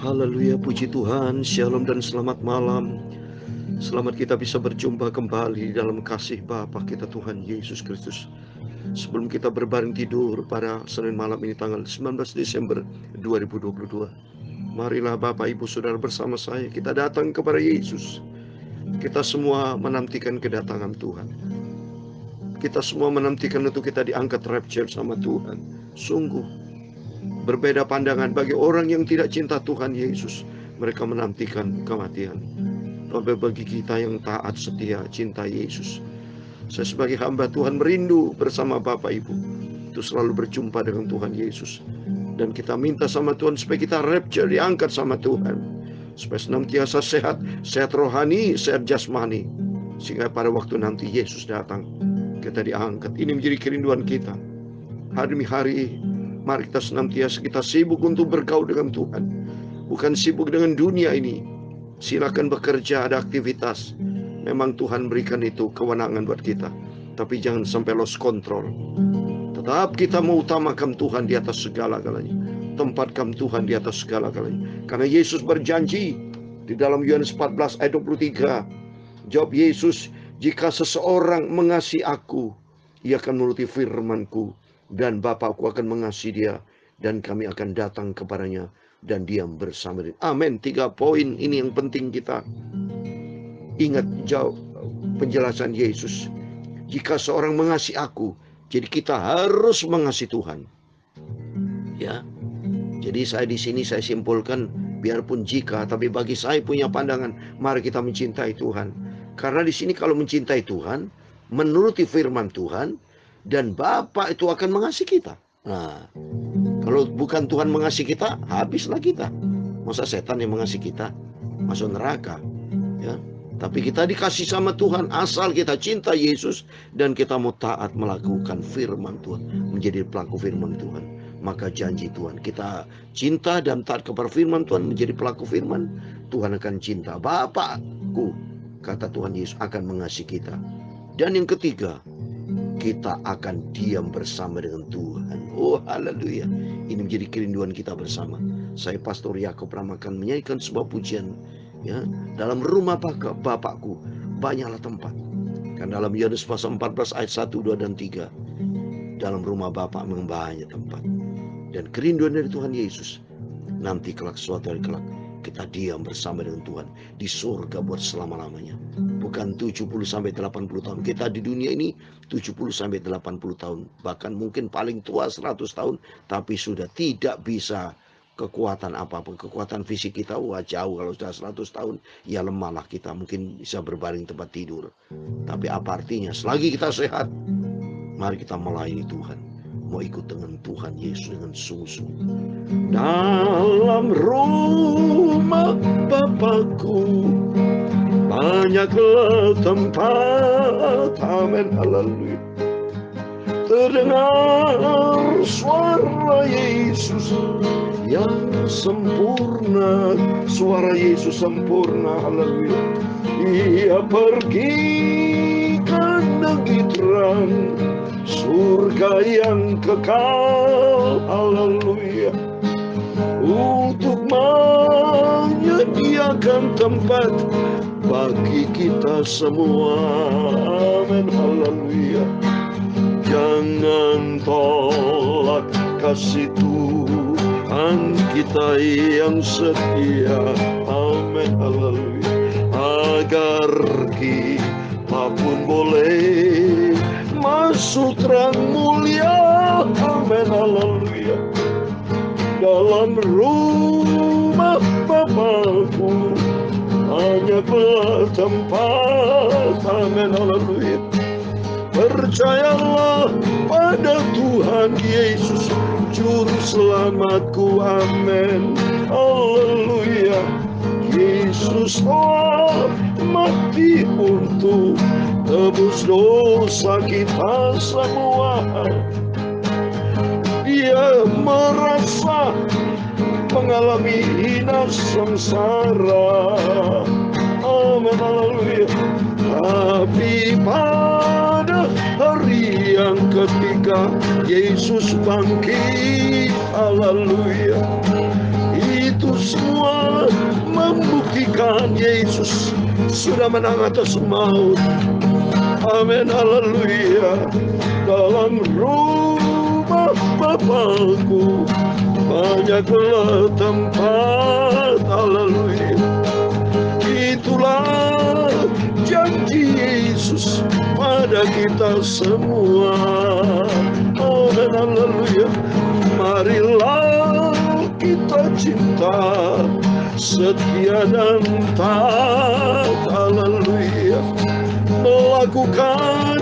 Haleluya, puji Tuhan, shalom dan selamat malam. Selamat kita bisa berjumpa kembali dalam kasih Bapa kita Tuhan Yesus Kristus. Sebelum kita berbaring tidur pada Senin malam ini tanggal 19 Desember 2022, marilah Bapak Ibu Saudara bersama saya kita datang kepada Yesus. Kita semua menantikan kedatangan Tuhan. Kita semua menantikan untuk kita diangkat rapture sama Tuhan. Sungguh berbeda pandangan bagi orang yang tidak cinta Tuhan Yesus. Mereka menantikan kematian. Tapi bagi kita yang taat, setia, cinta Yesus, saya sebagai hamba Tuhan merindu bersama Bapak Ibu itu selalu berjumpa dengan Tuhan Yesus. Dan kita minta sama Tuhan supaya kita rapture, diangkat sama Tuhan, supaya senantiasa sehat, sehat rohani, sehat jasmani, sehingga pada waktu nanti Yesus datang kita diangkat. Ini menjadi kerinduan kita. Hari demi hari, mari kita senantiasa kita sibuk untuk bergaul dengan Tuhan. Bukan sibuk dengan dunia ini. Silakan bekerja, ada aktivitas. Memang Tuhan berikan itu kewenangan buat kita. Tapi jangan sampai lost control. Tetap kita mengutamakan Tuhan di atas segala-galanya. Tempatkan Tuhan di atas segala-galanya. Karena Yesus berjanji di dalam Yohanes 14 ayat 23. Jawab Yesus, jika seseorang mengasihi aku, ia akan menuruti firman-Ku. Dan Bapakku akan mengasihi dia, dan kami akan datang kepadanya dan diam bersama dia. Amin. 3 poin ini yang penting kita ingat. Jauh penjelasan Yesus. Jika seorang mengasihi aku, jadi kita harus mengasihi Tuhan. Ya. Jadi saya di sini saya simpulkan, biarpun jika, tapi bagi saya punya pandangan, mari kita mencintai Tuhan. Karena di sini kalau mencintai Tuhan, menuruti firman Tuhan, dan Bapa itu akan mengasihi kita. Nah, kalau bukan Tuhan mengasihi kita, habislah kita. Masa setan yang mengasihi kita? Masuk neraka. Ya. Tapi kita dikasih sama Tuhan asal kita cinta Yesus dan kita mau taat melakukan firman Tuhan, menjadi pelaku firman Tuhan. Maka janji Tuhan, kita cinta dan taat kepada firman Tuhan, menjadi pelaku firman, Tuhan akan cinta. Bapakku, kata Tuhan Yesus, akan mengasihi kita. Dan yang ketiga, kita akan diam bersama dengan Tuhan. Oh haleluya. Ini menjadi kerinduan kita bersama. Saya Pastor Yakob Ramakan menyanyikan sebuah pujian, ya, dalam rumah Bapakku banyaklah tempat. Karena dalam Yohanes pasal 14 ayat 1, 2 dan 3, dalam rumah Bapa memang banyak tempat. Dan kerinduan dari Tuhan Yesus, nanti kelak suatu hari kelak kita diam bersama dengan Tuhan di surga buat selama-lamanya. Bukan 70 sampai 80 tahun. Kita di dunia ini 70 sampai 80 tahun. Bahkan mungkin paling tua 100 tahun. Tapi sudah tidak bisa kekuatan apapun. Kekuatan fisik kita jauh. Kalau sudah 100 tahun ya lemahlah kita. Mungkin bisa berbaring tempat tidur. Tapi apa artinya? Selagi kita sehat, mari kita melayani Tuhan. Mau ikut dengan Tuhan Yesus dengan sungguh-sungguh. Dalam rumah Bapakku banyaklah tempat. Amin. Haleluya. Terdengar suara Yesus yang sempurna. Suara Yesus sempurna. Haleluya. Ia pergi ke negeri terang, surga yang kekal. Haleluya. Untuk menyediakan tempat bagi kita semua. Amin. Haleluya. Jangan tolak kasih Tuhan kita yang setia. Amin. Haleluya. Agar kita pun boleh masuk terang mulia. Amin. Haleluya. Dalam rumah Bapakku banyaklah tempat. Amin. Haleluya. Percayalah pada Tuhan Yesus, Juru Selamatku. Amin. Haleluya. Yesus telah mati untuk tebus dosa kita semua. Dia merasa mengalami hina sengsara. Amin. Haleluya. Tapi pada hari yang ketiga Yesus bangkit. Haleluya. Itu semua membuktikan Yesus sudah menang atas maut. Amin, haleluya. Dalam rumah Bapakku banyaklah tempat, haleluya. Itulah janji Yesus pada kita semua. Amin, haleluya. Marilah kita cinta, setia dan taat, haleluya. Melakukan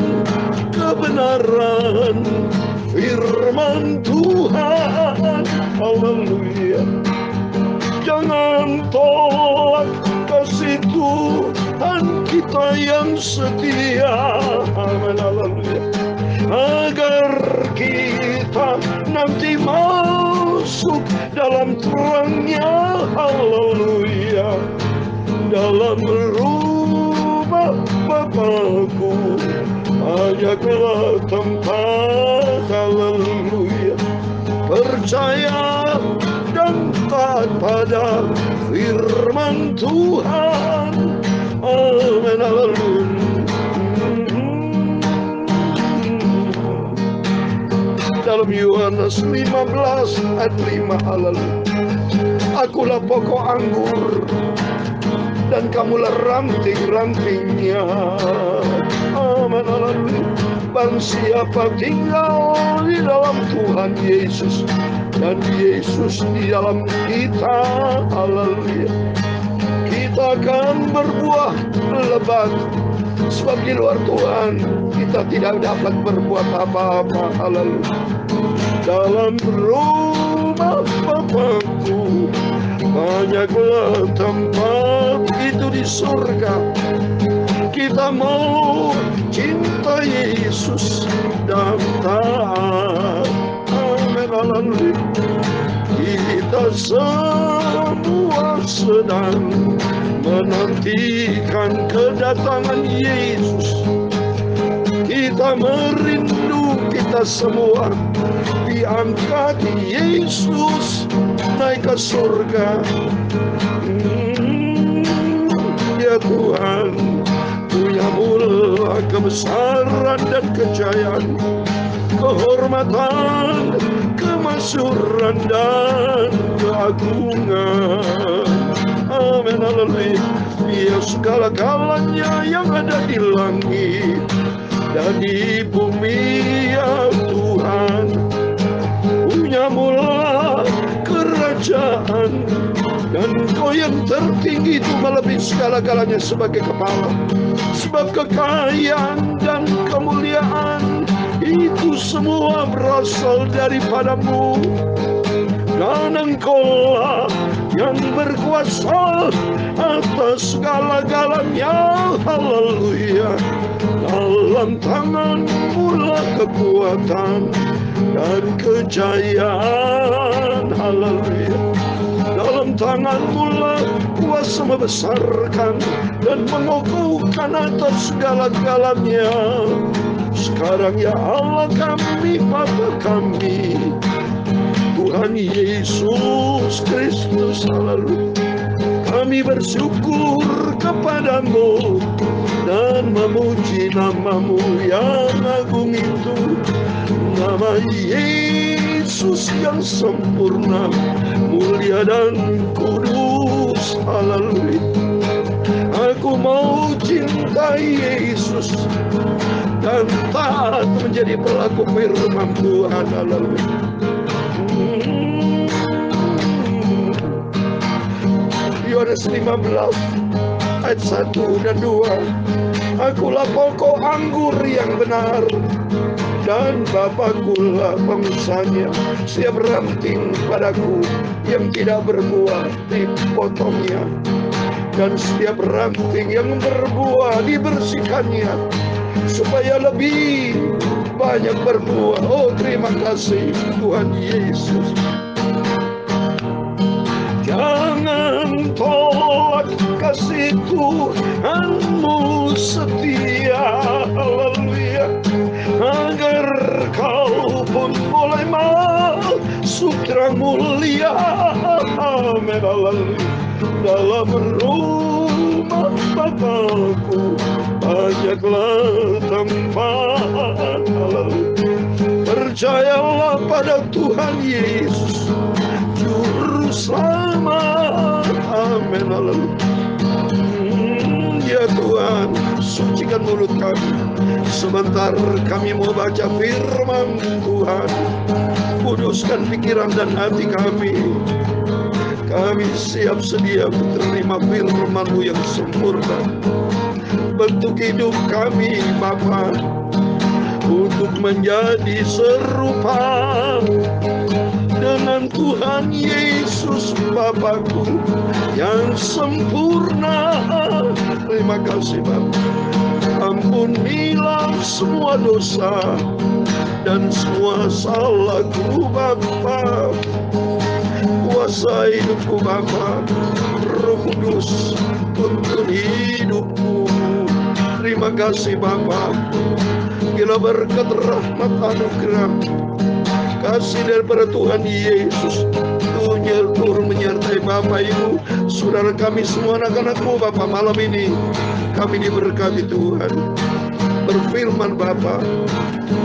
kebenaran firman Tuhan, haleluya. Jangan tolak kasih Tuhan kita yang setia, amin, haleluya. Agar kita nanti masuk dalam terangnya, haleluya. Dalam rumah Bapakku banyaklah tempat, haleluya. Percaya dan taat pada firman Tuhan, amin, haleluya. Dalam Yohanes 15 ayat 5, haleluya. Akulah pokok anggur dan kamulah ranting-rantingnya, amin, haleluya. Barang siapa tinggal di dalam Tuhan Yesus dan Yesus di dalam kita, haleluya, kita akan berbuah lebat. Sebab di luar Tuhan kita tidak dapat berbuat apa-apa, haleluya. Dalam rumah Bapakku banyaklah tempat, itu di surga. Kita mau cinta Yesus dan taat, amin, haleluya. Kita semua sedang menantikan kedatangan Yesus. Kita merindu kita semua diangkat Yesus naik ke surga. Ya Tuhan, punyamulah kebesaran dan kejayaan, kehormatan, kemasyhuran dan keagungan, amin, haleluya. Ya segala-galanya yang ada di langit dan di bumi, ya Tuhan, punyamulah kerajaan, dan Kau yang tertinggi itu melebihi segala-galanya sebagai kepala. Sebab kekayaan dan kemuliaan itu semua berasal daripada-Mu, dan Engkau-lah yang berkuasa atas segala-galanya, haleluya. Dalam tangan-Mu lah kekuatan dan kejayaan, haleluya. Dalam tangan-Mu lah kuasa membesarkan dan mengokohkan atas segala-galanya. Sekarang ya Allah kami, Bapa kami, Tuhan Yesus Kristus, haleluya. Kami bersyukur kepada-Mu dan memuji nama-Mu yang agung itu, nama Yesus yang sempurna, mulia dan kudus, haleluya. Aku mau cintai Yesus dan taat menjadi pelaku firman Tuhan, haleluya. Yohanes 15 ayat 1 dan 2. Akulah pokok anggur yang benar, dan Bapakkulah pengusahanya. Setiap ranting padaku yang tidak berbuah dipotongnya, dan setiap ranting yang berbuah dibersihkannya, supaya lebih banyak berbuah. Oh, terima kasih Tuhan Yesus. Jangan tolak kasih Tuhan-Mu setia, haleluya, agar kau pun boleh masuk terang mulia. Amin. Haleluya. Dalam rumah Bapakku banyaklah tempat. Haleluya. Percayalah pada Tuhan Yesus, Juru Selamat. Amin. Haleluya. Ya Tuhan, sucikan mulut kami. Sebentar kami mau baca firman Tuhan. Kuduskan pikiran dan hati kami. Kami siap sedia menerima firman-Mu yang sempurna. Bentuk hidup kami Bapa, untuk menjadi serupa dengan Tuhan Yesus Bapakku yang sempurna. Terima kasih Bapa. Ampunilah semua dosa dan semua salahku Bapa. Kuasai hidupku Bapa. Roh Kudus tuntun hidupku. Terima kasih Bapa. Bila berkat rahmat anugerah kasih daripada Tuhan Yesus turun menyertai Bapak Ibu, saudara kami semua, anak-anak-Mu Bapak. Malam ini kami diberkati Tuhan. Berfirman Bapak,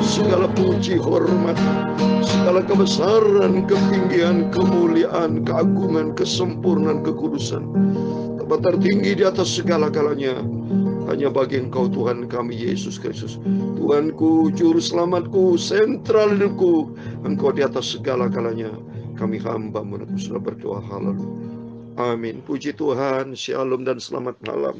segala puji hormat, segala kebesaran, ketinggian, kemuliaan, keagungan, kesempurnaan, kekudusan, tempat tertinggi di atas segala-galanya hanya bagi Engkau Tuhan kami Yesus Kristus. Tuhanku, Juru Selamatku, sentral hidupku. Engkau di atas segala-galanya. Kami hamba-Mu sudah berdoa. Haleluya. Amin. Puji Tuhan. Shalom dan selamat malam.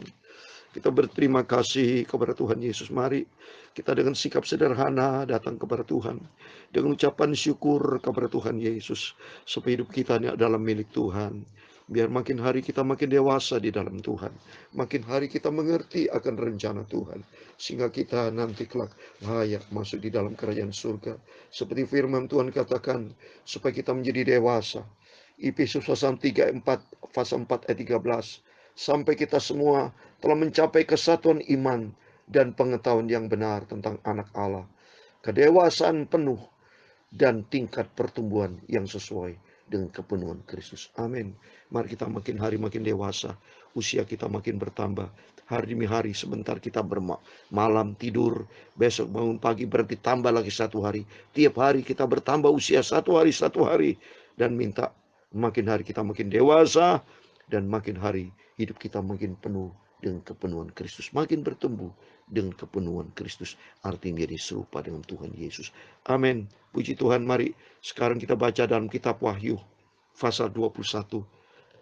Kita berterima kasih kepada Tuhan Yesus. Mari kita dengan sikap sederhana datang kepada Tuhan, dengan ucapan syukur kepada Tuhan Yesus, supaya hidup kita ini adalah milik Tuhan. Biar makin hari kita makin dewasa di dalam Tuhan, makin hari kita mengerti akan rencana Tuhan, sehingga kita nanti kelak layak masuk di dalam kerajaan surga. Seperti firman Tuhan katakan, supaya kita menjadi dewasa. Efesus pasal 3 pasal 4 ayat 13. Sampai kita semua telah mencapai kesatuan iman dan pengetahuan yang benar tentang anak Allah, kedewasaan penuh dan tingkat pertumbuhan yang sesuai dengan kepenuhan Kristus. Amin. Mari kita makin hari makin dewasa, usia kita makin bertambah. Hari demi hari, sebentar kita bermalam tidur, besok bangun pagi berarti tambah lagi satu hari. Tiap hari kita bertambah usia satu hari, dan minta makin hari kita makin dewasa, dan makin hari hidup kita makin penuh dengan kepenuhan Kristus, makin bertumbuh dengan kepenuhan Kristus, artinya menjadi serupa dengan Tuhan Yesus. Amin. Puji Tuhan. Mari sekarang kita baca dalam kitab Wahyu pasal 21.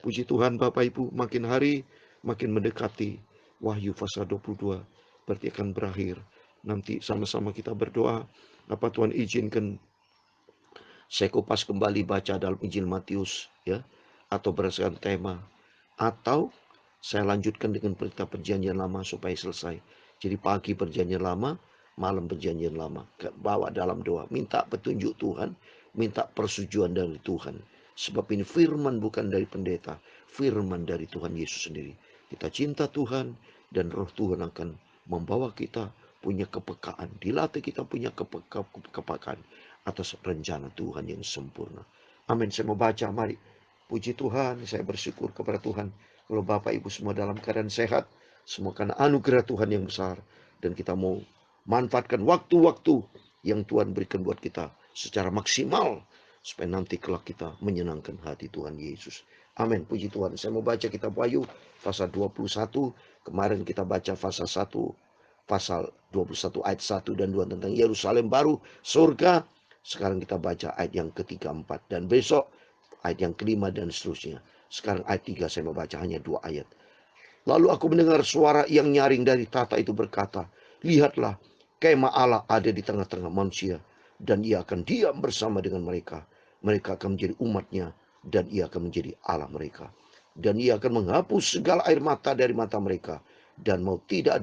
Puji Tuhan Bapak Ibu, makin hari makin mendekati Wahyu pasal 22, berarti akan berakhir. Nanti sama-sama kita berdoa. Apa Tuhan izinkan saya kupas kembali baca dalam Injil Matius, ya, atau berdasarkan tema, atau saya lanjutkan dengan berita perjanjian lama supaya selesai. Jadi pagi perjanjian lama, malam perjanjian lama. Bawa dalam doa, minta petunjuk Tuhan, minta persetujuan dari Tuhan. Sebab ini firman bukan dari pendeta, firman dari Tuhan Yesus sendiri. Kita cinta Tuhan, dan roh Tuhan akan membawa kita punya kepekaan. Dilatih kita punya kepekaan atas rencana Tuhan yang sempurna. Amin. Saya mau baca, mari. Puji Tuhan, saya bersyukur kepada Tuhan. Kalau Bapak Ibu semua dalam keadaan sehat, semua karena anugerah Tuhan yang besar. Dan kita mau manfaatkan waktu-waktu yang Tuhan berikan buat kita secara maksimal, supaya nanti kelak kita menyenangkan hati Tuhan Yesus. Amin. Puji Tuhan. Saya mau baca kitab Wahyu pasal 21. Kemarin kita baca pasal 21 ayat 1 dan 2 tentang Yerusalem baru, surga. Sekarang kita baca ayat yang ketiga, 4. Dan besok ayat yang kelima dan seterusnya. Sekarang ayat 3 saya mau baca hanya 2 ayat. Lalu aku mendengar suara yang nyaring dari tahta itu berkata, lihatlah, kemah Allah ada di tengah-tengah manusia, dan ia akan diam bersama dengan mereka. Mereka akan menjadi umatnya, dan ia akan menjadi Allah mereka. Dan ia akan menghapus segala air mata dari mata mereka. Dan mau tidak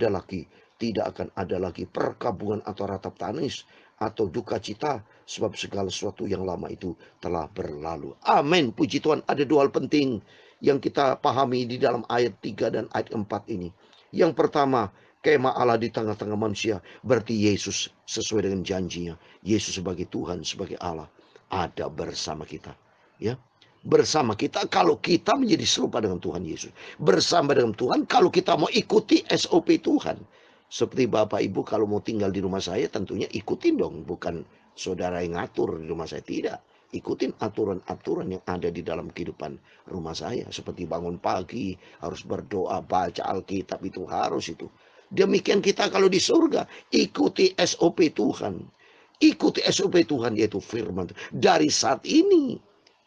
akan ada lagi perkabungan atau ratap tangis atau duka cita, sebab segala sesuatu yang lama itu telah berlalu. Amin. Puji Tuhan. Ada 2 hal penting yang kita pahami di dalam ayat 3 dan ayat 4 ini. Yang pertama, kemah Allah di tengah-tengah manusia, berarti Yesus sesuai dengan janjinya. Yesus sebagai Tuhan, sebagai Allah, ada bersama kita. Ya, bersama kita kalau kita menjadi serupa dengan Tuhan Yesus. Bersama dengan Tuhan kalau kita mau ikuti SOP Tuhan. Seperti Bapak Ibu kalau mau tinggal di rumah saya tentunya ikutin dong. Bukan saudara yang ngatur di rumah saya. Tidak. Ikutin aturan-aturan yang ada di dalam kehidupan rumah saya. Seperti bangun pagi, harus berdoa, baca Alkitab, itu harus itu. Demikian kita kalau di surga. Ikuti SOP Tuhan. Ikuti SOP Tuhan, yaitu firman. Dari saat ini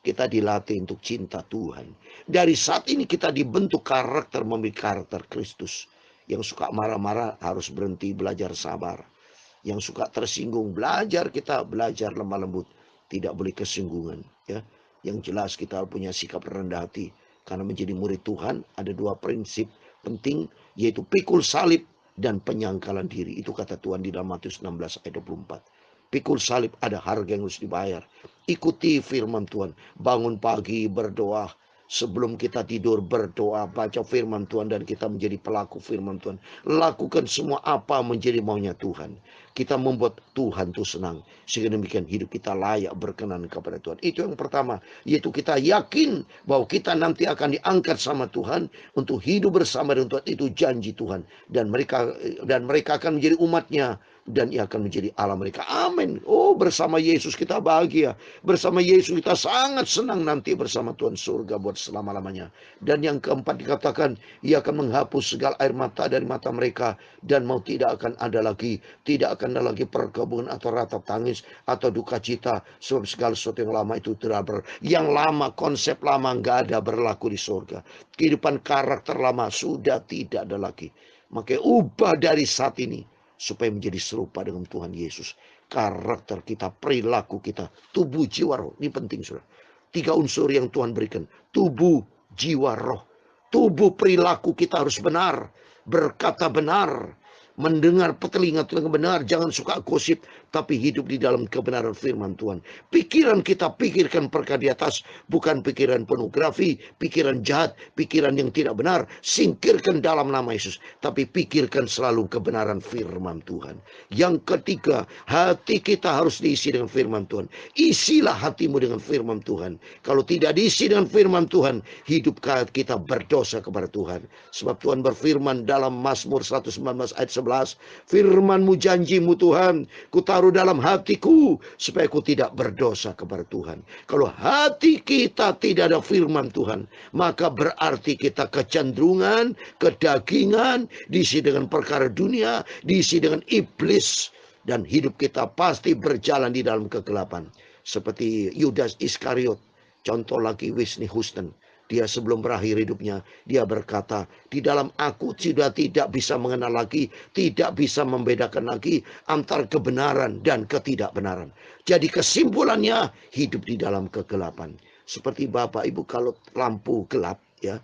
kita dilatih untuk cinta Tuhan. Dari saat ini kita dibentuk karakter, memiliki karakter Kristus. Yang suka marah-marah harus berhenti belajar sabar. Yang suka tersinggung kita belajar lemah lembut. Tidak boleh kesinggungan. Ya. Yang jelas kita punya sikap rendah hati. Karena menjadi murid Tuhan ada dua prinsip penting, yaitu pikul salib dan penyangkalan diri. Itu kata Tuhan di dalam Matius 16 ayat 24. Pikul salib ada harga yang harus dibayar. Ikuti firman Tuhan. Bangun pagi berdoa. Sebelum kita tidur berdoa. Baca firman Tuhan dan kita menjadi pelaku firman Tuhan. Lakukan semua apa menjadi maunya Tuhan. Kita membuat Tuhan itu senang. Sehingga demikian hidup kita layak berkenan kepada Tuhan. Itu yang pertama. Yaitu kita yakin bahwa kita nanti akan diangkat sama Tuhan. Untuk hidup bersama dengan Tuhan. Itu janji Tuhan. Dan mereka akan menjadi umatnya. Dan ia akan menjadi Allah mereka. Amin. Oh, bersama Yesus kita bahagia. Bersama Yesus kita sangat senang nanti bersama Tuhan surga buat selama-lamanya. Dan yang keempat dikatakan, ia akan menghapus segala air mata dari mata mereka. Dan mau tidak akan ada lagi perkabungan atau ratap tangis atau duka cita. Sebab segala sesuatu yang lama itu tidak yang lama, konsep lama nggak ada berlaku di surga. Kehidupan karakter lama sudah tidak ada lagi. Maka ubah dari saat ini. Supaya menjadi serupa dengan Tuhan Yesus. Karakter kita, perilaku kita, tubuh, jiwa, roh. Ini penting, saudara. 3 unsur yang Tuhan berikan. Tubuh, jiwa, roh. Tubuh, perilaku kita harus benar. Berkata benar. Mendengar telinga benar. Jangan suka gosip. Tapi hidup di dalam kebenaran firman Tuhan. Pikiran kita pikirkan perkara di atas. Bukan pikiran pornografi. Pikiran jahat. Pikiran yang tidak benar. Singkirkan dalam nama Yesus. Tapi pikirkan selalu kebenaran firman Tuhan. Yang ketiga. Hati kita harus diisi dengan firman Tuhan. Isilah hatimu dengan firman Tuhan. Kalau tidak diisi dengan firman Tuhan. Hidup kita berdosa kepada Tuhan. Sebab Tuhan berfirman dalam Mazmur 119 ayat 11. Firman-Mu, janjimu Tuhan. Ku taruh dalam hatiku supaya ku tidak berdosa kepada Tuhan. Kalau hati kita tidak ada firman Tuhan, maka berarti kita kecenderungan, kedagingan, diisi dengan perkara dunia, diisi dengan iblis, dan hidup kita pasti berjalan di dalam kegelapan. Seperti Yudas Iskariot, contoh lagi Whitney Houston. Dia sebelum berakhir hidupnya, dia berkata, di dalam aku sudah tidak bisa mengenal lagi, tidak bisa membedakan lagi antara kebenaran dan ketidakbenaran. Jadi kesimpulannya, hidup di dalam kegelapan. Seperti Bapak Ibu kalau lampu gelap, ya,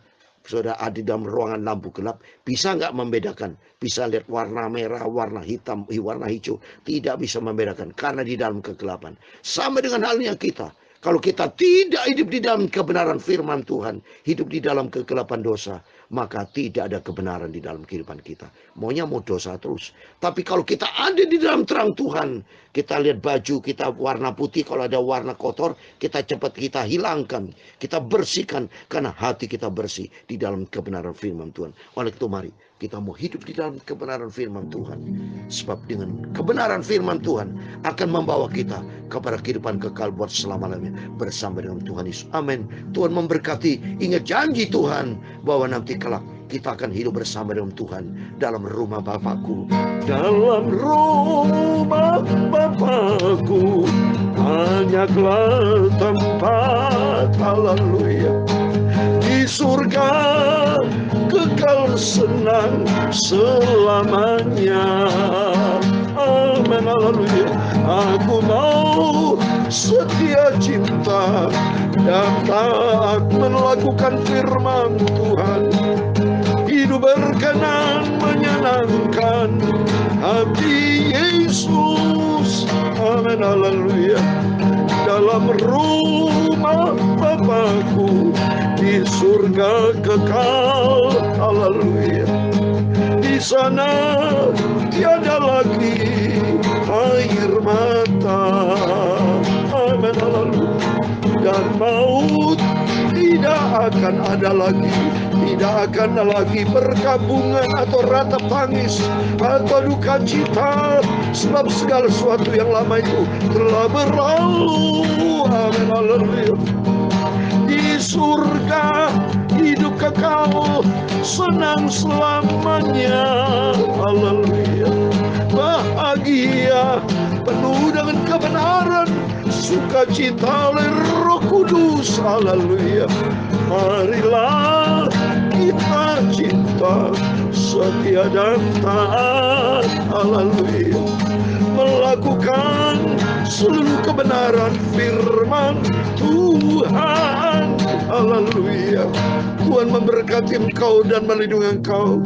saudara ada di dalam ruangan lampu gelap, bisa nggak membedakan? Bisa lihat warna merah, warna hitam, warna hijau. Tidak bisa membedakan, karena di dalam kegelapan. Sama dengan halnya kita. Kalau kita tidak hidup di dalam kebenaran firman Tuhan, hidup di dalam kegelapan dosa, maka tidak ada kebenaran di dalam kehidupan kita. Maunya mau dosa terus. Tapi kalau kita ada di dalam terang Tuhan, kita lihat baju kita warna putih, kalau ada warna kotor, kita hilangkan, kita bersihkan, karena hati kita bersih di dalam kebenaran firman Tuhan. Oleh itu mari kita mau hidup di dalam kebenaran firman Tuhan. Sebab dengan kebenaran firman Tuhan akan membawa kita kepada kehidupan kekal buat selama-lamanya bersama dengan Tuhan Yesus. Amin. Tuhan memberkati. Ingat janji Tuhan bahwa nanti kelak kita akan hidup bersama dengan Tuhan dalam rumah Bapakku. Dalam rumah Bapakku banyaklah tempat. Haleluya. Di surga kekal senang selamanya. Amin, haleluya. Aku mau setia cinta dan taat melakukan firman Tuhan. Hidup berkenan menyenangkan hati Yesus. Amin, haleluya. Dalam rumah Bapakku di surga kekal, haleluya. Di sana tiada lagi air mata. Amin, haleluya. dan maut tidak akan ada lagi. Tidak akan ada lagi perkabungan atau ratap tangis atau duka cita, sebab segala sesuatu yang lama itu telah berlalu. Amin, haleluya. Di surga hidup kekal, senang selamanya. Haleluya. Bahagia penuh dengan kebenaran, sukacita oleh Roh Kudus. Haleluya. Marilah kita cinta, setia dan taat. Haleluya. Melakukan seluruh kebenaran firman Tuhan. Haleluya. Tuhan memberkati engkau dan melindungi engkau.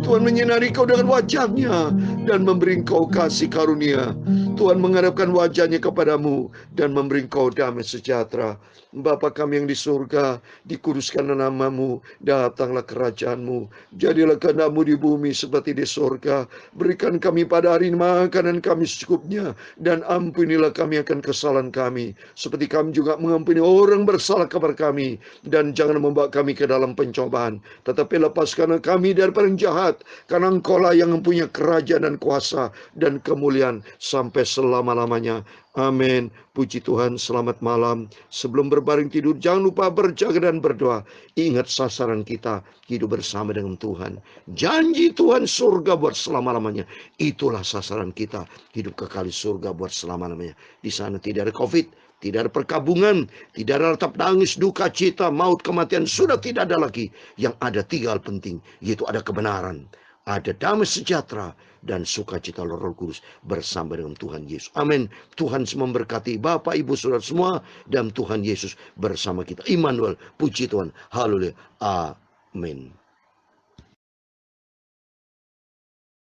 Tuhan menyinari kau dengan wajah-Nya dan memberi engkau kasih karunia. Tuhan menghadapkan wajah-Nya kepadamu dan memberi engkau damai sejahtera. Bapa kami yang di surga, dikuduskanlah nama-Mu, datanglah kerajaan-Mu, jadilah kehendak-Mu di bumi seperti di surga. Berikan kami pada hari ini makanan kami secukupnya, dan ampunilah kami akan kesalahan kami, seperti kami juga mengampuni orang bersalah kepada kami. Dan jangan membawa kami ke dalam pencobaan, tetapi lepaskanlah kami daripada yang jahat, karena Engkau-lah yang mempunyai kerajaan dan kuasa dan kemuliaan sampai selama-lamanya. Amin. Puji Tuhan. Selamat malam. Sebelum berbaring tidur, jangan lupa berjaga dan berdoa. Ingat sasaran kita, hidup bersama dengan Tuhan. Janji Tuhan surga buat selama-lamanya. Itulah sasaran kita, hidup kekal di surga buat selama-lamanya. Di sana tidak ada COVID, tidak ada perkabungan, tidak ada ratap tangis, duka cita, maut, kematian. Sudah tidak ada lagi. Yang ada 3 hal penting, yaitu ada kebenaran, ada damai sejahtera, dan sukacita Roh Kudus bersama dengan Tuhan Yesus. Amin. Tuhan memberkati Bapak, Ibu, Saudara semua, dan Tuhan Yesus bersama kita. Immanuel, puji Tuhan. Haleluya. Amin.